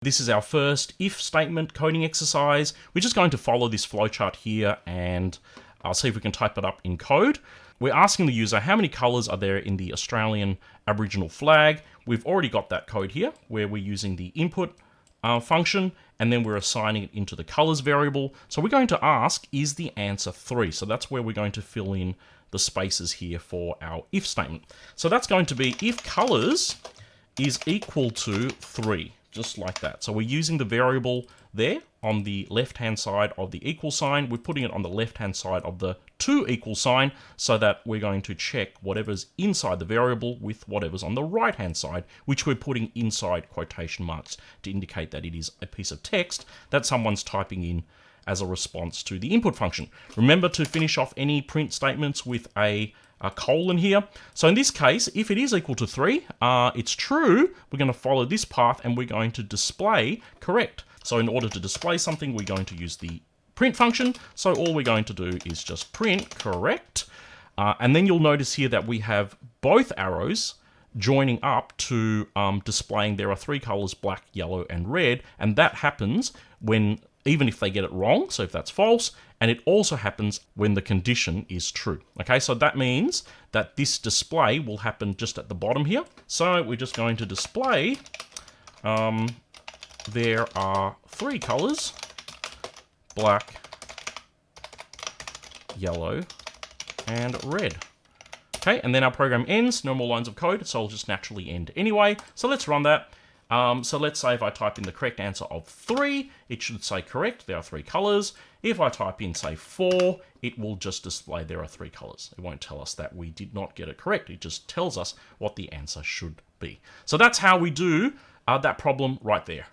This is our first if statement coding exercise. We're just going to follow this flowchart here and I'll see if we can type it up in code. We're asking the user how many colors are there in the Australian Aboriginal flag. We've already got that code here where we're using the input function and then we're assigning it into the colors variable. So we're going to ask, is the answer 3? So that's where we're going to fill in the spaces here for our if statement. So that's going to be if colors is equal to 3. Just like that. So we're using the variable there on the left-hand side of the equal sign. We're putting it on the left-hand side of the to equal sign so that we're going to check whatever's inside the variable with whatever's on the right-hand side, which we're putting inside quotation marks to indicate that it is a piece of text that someone's typing in as a response to the input function. Remember to finish off any print statements with a colon here. So in this case, if it is equal to 3, it's true. We're going to follow this path and we're going to display correct. So in order to display something, we're going to use the print function. So all we're going to do is just print correct. And then you'll notice here that we have both arrows joining up to displaying there are 3 colors, black, yellow, and red. And that happens when even if they get it wrong, so if that's false, and it also happens when the condition is true. Okay, so that means that this display will happen just at the bottom here. So we're just going to display, there are 3 colors, black, yellow, and red. Okay, and then our program ends, no more lines of code, so it'll just naturally end anyway. So let's run that. So let's say if I type in the correct answer of 3, it should say correct, there are 3 colors. If I type in, say, 4, it will just display there are 3 colors. It won't tell us that we did not get it correct. It just tells us what the answer should be. So that's how we do that problem right there.